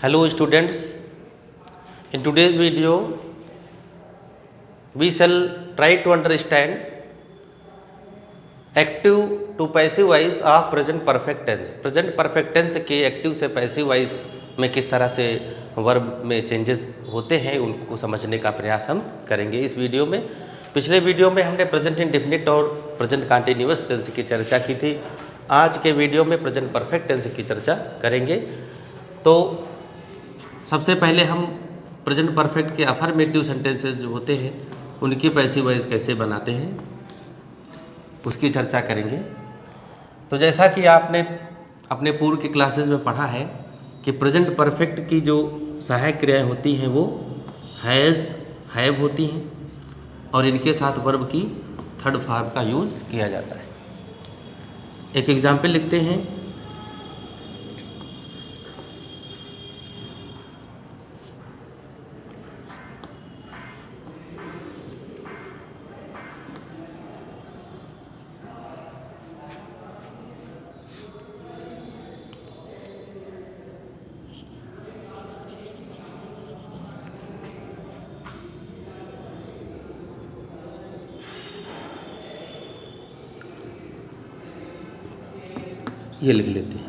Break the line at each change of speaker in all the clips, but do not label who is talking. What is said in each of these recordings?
Hello students, in today's video we shall try to understand active to passive voice of present perfect tense. Present perfect tense के active से passive voice में किस तरह से verb में changes होते हैं उनको समझने का प्रयास हम करेंगे इस वीडियो में। पिछले वीडियो में हमने प्रेजेंट इंडेफिनिट और प्रेजेंट कंटिन्यूअस टेंस की चर्चा की थी। आज के वीडियो में प्रेजेंट परफेक्ट टेंस की चर्चा करेंगे। तो सबसे पहले हम प्रेजेंट परफेक्ट के अफर्मेटिव सेंटेंसेस जो होते हैं उनकी पैसिव वॉइस कैसे बनाते हैं उसकी चर्चा करेंगे। तो जैसा कि आपने अपने पूर्व के क्लासेस में पढ़ा है कि प्रेजेंट परफेक्ट की जो सहायक क्रियाएं होती हैं वो हैज़, हैव होती हैं और इनके साथ वर्ब की थर्ड फॉर्म का यूज़ किया जाता है। एक एग्जाम्पल लिखते हैं। ये लिख लेते हैं।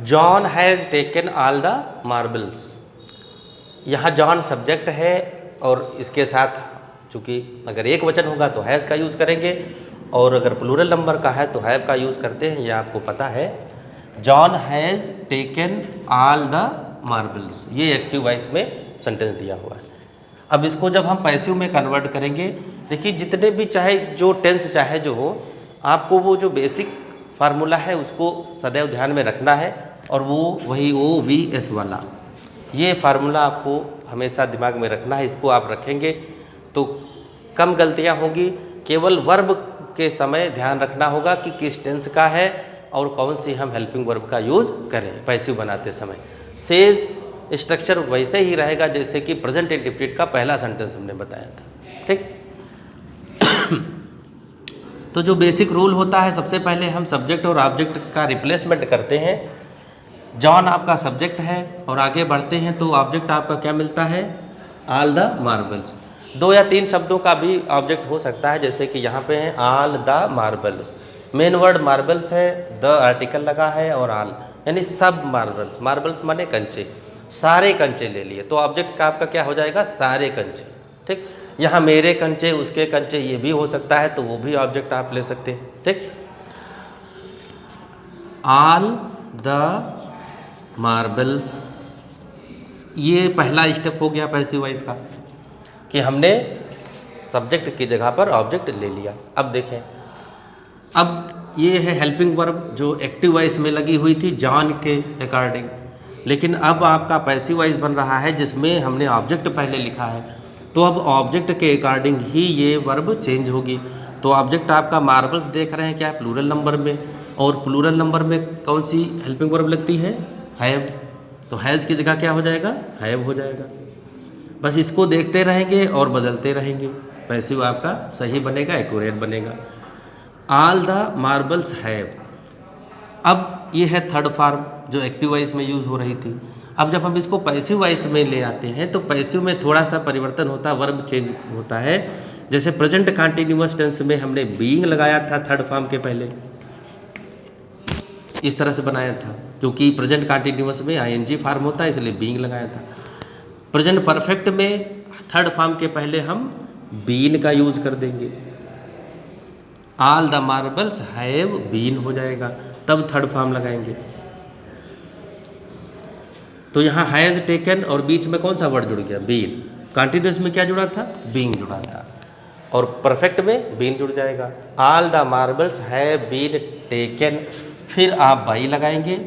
John has taken all the marbles. यहाँ जॉन सब्जेक्ट है और इसके साथ चूँकि अगर एक वचन होगा तो हैज़ का यूज़ करेंगे और अगर प्लूरल नंबर का है तो हैव का यूज़ करते हैं। यह आपको पता है। John has taken all the marbles, ये एक्टिव वॉइस में सेंटेंस दिया हुआ है। अब इसको जब हम पैसिव में कन्वर्ट करेंगे, देखिए जितने भी चाहे जो टेंस चाहे जो हो, आपको वो जो बेसिक फार्मूला है उसको सदैव ध्यान में रखना है और वो वही OVS वाला ये फार्मूला आपको हमेशा दिमाग में रखना है। इसको आप रखेंगे तो कम गलतियां होंगी। केवल वर्ब के समय ध्यान रखना होगा कि किस टेंस का है और कौन सी हम हेल्पिंग वर्ब का यूज़ करें पैसिव बनाते समय। शेष स्ट्रक्चर वैसे ही रहेगा जैसे कि प्रेजेंट इंडेफिनिट का पहला सेंटेंस हमने बताया था। ठीक। तो जो बेसिक रूल होता है, सबसे पहले हम सब्जेक्ट और ऑब्जेक्ट का रिप्लेसमेंट करते हैं। जॉन आपका सब्जेक्ट है और आगे बढ़ते हैं तो ऑब्जेक्ट आपका क्या मिलता है, ऑल द मार्बल्स। 2 या 3 शब्दों का भी ऑब्जेक्ट हो सकता है, जैसे कि यहाँ पे है all the marbles. Main word marbles है, द आर्टिकल लगा है और ऑल यानी सब मार्बल्स। मार्बल्स माने कंचे, सारे कंचे ले लिए तो ऑब्जेक्ट का आपका क्या हो जाएगा, सारे कंचे। ठीक। यहाँ मेरे कंचे, उसके कंचे, ये भी हो सकता है तो वो भी ऑब्जेक्ट आप ले सकते हैं। ठीक। ऑल द मार्बल्स, ये पहला स्टेप हो गया पैसिव वॉइस का कि हमने सब्जेक्ट की जगह पर ऑब्जेक्ट ले लिया। अब देखें, अब ये है हेल्पिंग वर्ब जो एक्टिव वॉइस में लगी हुई थी जॉन के अकॉर्डिंग, लेकिन अब आपका पैसिव वॉइस बन रहा है जिसमें हमने ऑब्जेक्ट पहले लिखा है। तो अब ऑब्जेक्ट के अकॉर्डिंग ही ये वर्ब चेंज होगी। तो ऑब्जेक्ट आपका मार्बल्स देख रहे हैं क्या, प्लूरल नंबर में, और प्लूरल नंबर में कौन सी हेल्पिंग वर्ब लगती है, हैव। तो हैज़ की जगह क्या हो जाएगा, हैव हो जाएगा। बस इसको देखते रहेंगे और बदलते रहेंगे, पैसिव आपका सही बनेगा, एक्यूरेट बनेगा। All the marbles have. अब ये है थर्ड फॉर्म जो एक्टिव वॉइस में यूज़ हो रही थी। अब जब हम इसको पैसिव वॉइस में ले आते हैं तो पैसिव में थोड़ा सा परिवर्तन होता है, वर्ब चेंज होता है। जैसे प्रेजेंट कंटिन्यूअस टेंस में हमने बीइंग लगाया था थर्ड फॉर्म के पहले, इस तरह से बनाया था क्योंकि प्रेजेंट कंटिन्यूअस में ING फॉर्म होता है इसलिए बीइंग लगाया था। प्रेजेंट परफेक्ट में थर्ड फॉर्म के पहले हम बीन का यूज़ कर देंगे, all the marbles have been हो जाएगा, तब थर्ड फॉर्म लगाएंगे। तो यहाँ हैज़ टेकन और बीच में कौन सा वर्ड जुड़ गया, बीन। कंटिन्यूअस में क्या जुड़ा था, बीइंग जुड़ा था, और परफेक्ट में बीन जुड़ जाएगा। All the marbles have been taken, फिर आप बाई लगाएंगे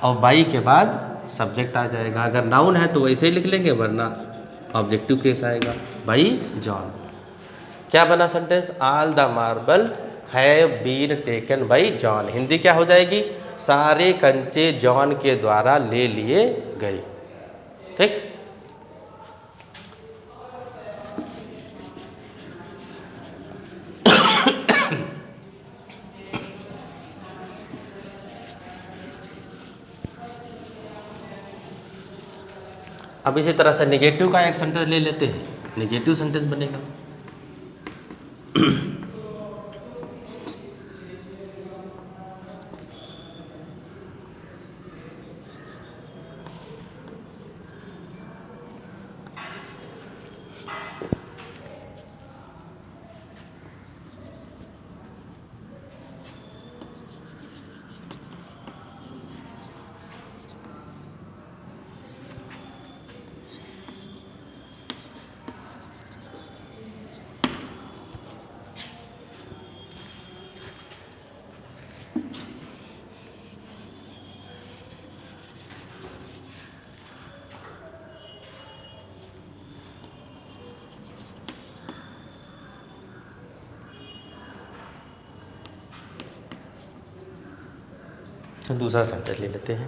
और बाई के बाद सब्जेक्ट आ जाएगा। अगर नाउन है तो वैसे ही लिख लेंगे, वरना ऑब्जेक्टिव केस आएगा, बाई जॉन। क्या बना sentence, all the marbles have been taken by John. Hindi क्या हो जाएगी, सारे कंचे जॉन के द्वारा ले लिए गए। ठीक। अब इसी तरह से नेगेटिव का एक सेंटेंस ले लेते हैं, नेगेटिव सेंटेंस बनेगा। तो दूसरा सेंटेंस ले लेते हैं।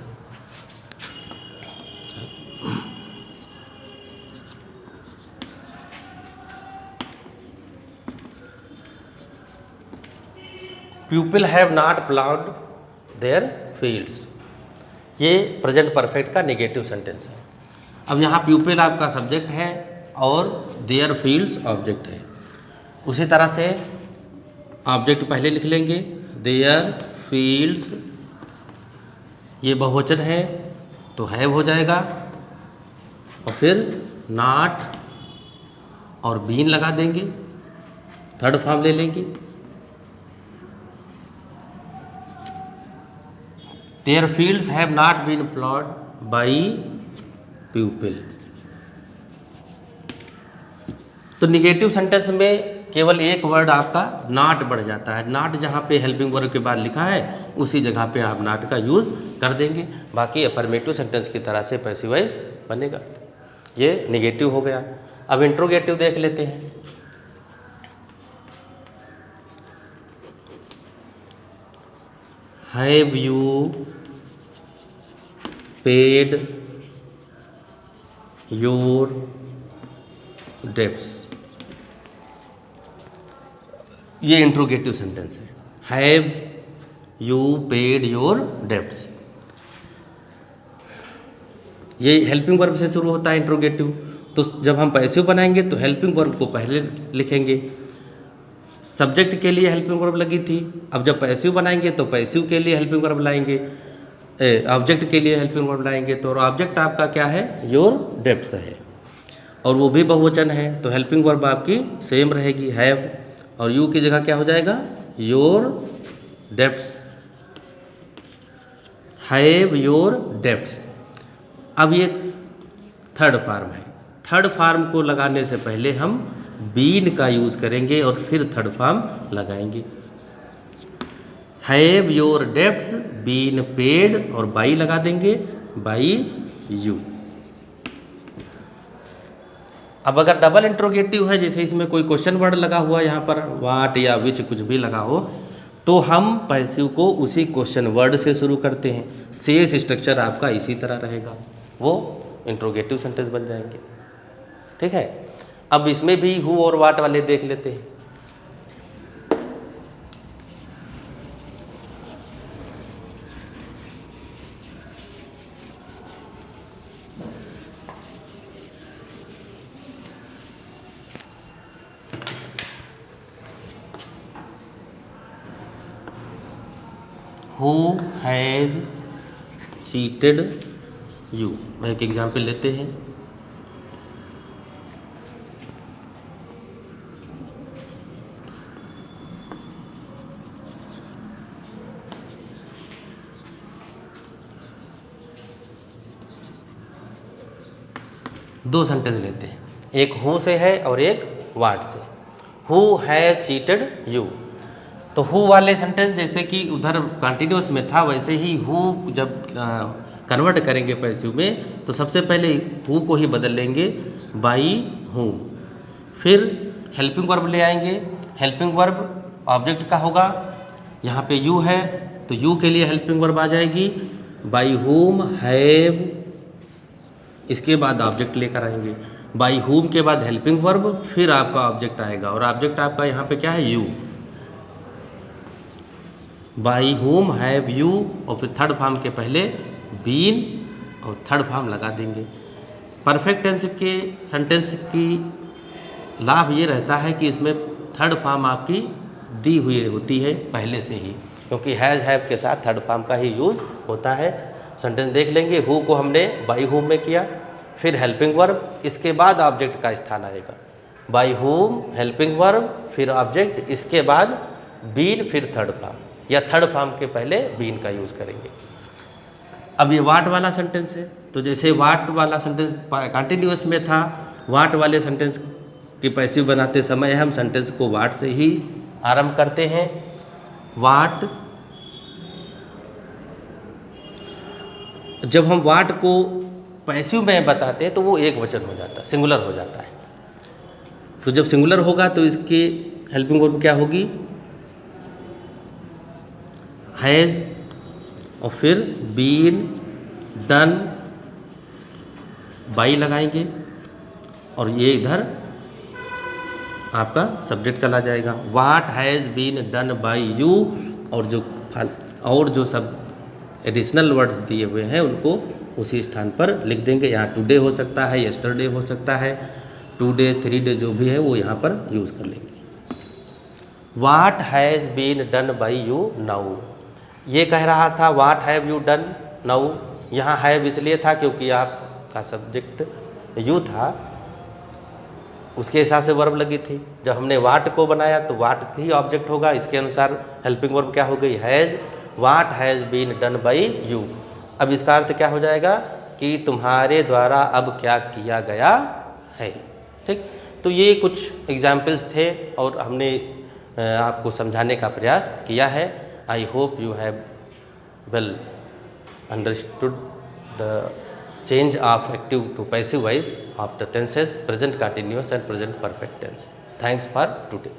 People have not ploughed there fields, ये प्रेजेंट परफेक्ट का नेगेटिव सेंटेंस है। अब यहाँ पीपल आपका सब्जेक्ट है और देयर फील्ड्स ऑब्जेक्ट है। उसी तरह से ऑब्जेक्ट पहले लिख लेंगे, देयर फील्ड्स, ये बहुवचन है तो हैव हो जाएगा, और फिर नॉट और बीन लगा देंगे, थर्ड फॉर्म ले लेंगे। Their fields have not been ploughed by people. तो निगेटिव सेंटेंस में केवल एक वर्ड आपका नॉट बढ़ जाता है। नॉट जहाँ पे हेल्पिंग वर्ब के बाद लिखा है उसी जगह पे आप नॉट का यूज़ कर देंगे। बाकी अफर्मेटिव सेंटेंस की तरह से पैसिव वॉइस बनेगा। ये निगेटिव हो गया। अब इंट्रोगेटिव देख लेते हैं। Have you paid your debts, ये इंट्रोगेटिव सेंटेंस है। Have you paid your debts, ये हेल्पिंग वर्ब से शुरू होता है इंट्रोगेटिव। तो जब हम पैसिव बनाएंगे तो हेल्पिंग वर्ब को पहले लिखेंगे। सब्जेक्ट के लिए हेल्पिंग वर्ब लगी थी, अब जब पैसिव बनाएंगे तो पैसिव के लिए हेल्पिंग वर्ब लाएंगे, ऑब्जेक्ट के लिए हेल्पिंग वर्ब लाएंगे। तो ऑब्जेक्ट आपका क्या है, योर डेब्ट्स है, और वो भी बहुवचन है तो हेल्पिंग वर्ब आपकी सेम रहेगी, हैव, और यू की जगह क्या हो जाएगा, your debts, have your debts. अब ये थर्ड फॉर्म है। थर्ड फॉर्म को लगाने से पहले हम बीन का यूज़ करेंगे और फिर थर्ड फॉर्म लगाएंगे। Have your debts been paid, और बाई लगा देंगे, बाई यू। अब अगर डबल इंट्रोगेटिव है, जैसे इसमें कोई क्वेश्चन वर्ड लगा हुआ है यहाँ पर, वाट या विच कुछ भी लगा हो, तो हम पैसिव को उसी क्वेश्चन वर्ड से शुरू करते हैं। शेष स्ट्रक्चर आपका इसी तरह रहेगा, वो इंट्रोगेटिव सेंटेंस बन जाएंगे। ठीक है। अब इसमें भी हु और वाट वाले देख लेते हैं। हु हैज़ चीटेड यू, एक एग्जाम्पल लेते हैं। दो सेंटेंस लेते हैं, एक हु से है और एक वाट से। हु हैज़ चीटेड यू, तो हु वाले सेंटेंस जैसे कि उधर कंटिन्यूस में था, वैसे ही हु जब कन्वर्ट करेंगे पैसिव में तो सबसे पहले हु को ही बदल लेंगे बाई हु, फिर हेल्पिंग वर्ब ले आएंगे। हेल्पिंग वर्ब ऑब्जेक्ट का होगा, यहाँ पे यू है तो यू के लिए हेल्पिंग वर्ब आ जाएगी बाई हुम हैव, इसके बाद ऑब्जेक्ट लेकर आएंगे। बाई हुम के बाद हेल्पिंग वर्ब, फिर आपका ऑब्जेक्ट आएगा, और ऑब्जेक्ट आपका यहाँ पे क्या है, यू। बाई हुम हैव यू, और फिर थर्ड फॉर्म के पहले बीन और थर्ड फॉर्म लगा देंगे। परफेक्ट टेंस के सेंटेंस की लाभ ये रहता है कि इसमें थर्ड फॉर्म आपकी दी हुई होती है पहले से ही, क्योंकि हैज़ हैव के साथ थर्ड फॉर्म का ही यूज़ होता है। सेंटेंस देख लेंगे, हु को हमने बाई हुम में किया, फिर हेल्पिंग वर्ब, इसके बाद ऑब्जेक्ट का स्थान आएगा। बाई हुम, हेल्पिंग वर्ब, फिर ऑब्जेक्ट, इसके बाद बीन, फिर थर्ड फॉर्म, या थर्ड फॉर्म के पहले बीन का यूज़ करेंगे। अब ये वाट वाला सेंटेंस है, तो जैसे वाट वाला सेंटेंस कंटिन्यूअस में था, वाट वाले सेंटेंस के पैसिव बनाते समय हम सेंटेंस को वाट से ही आरंभ करते हैं। वाट, जब हम वाट को पैसिव में बताते हैं तो वो एक वचन हो जाता है, सिंगुलर हो जाता है। तो जब सिंगुलर होगा तो इसकी हेल्पिंग वर्ब क्या होगी? हैज़, और फिर बीन, डन, बाई लगाएंगे, और ये इधर आपका सब्जेक्ट चला जाएगा। What has been done by you, और जो सब एडिशनल वर्ड्स दिए हुए हैं उनको उसी स्थान पर लिख देंगे। यहाँ टुडे हो सकता है, यस्टरडे हो सकता है, 2 डेज 3 डेज जो भी है वो यहाँ पर यूज़ कर लेंगे। What has been done by you now, ये कह रहा था what have you done now. यहाँ हैव इसलिए था क्योंकि आपका सब्जेक्ट यू था, उसके हिसाब से वर्ब लगी थी। जब हमने वाट को बनाया तो वाट ही ऑब्जेक्ट होगा, इसके अनुसार हेल्पिंग वर्ब क्या हो गई? Has, what has been done by you. अब इसका अर्थ क्या हो जाएगा कि तुम्हारे द्वारा अब क्या किया गया है। ठीक, तो ये कुछ एग्जाम्पल्स थे और हमने आपको समझाने का प्रयास किया है। I hope you have well understood the change of active to passive voice of the tenses present continuous and present perfect tense. Thanks for today.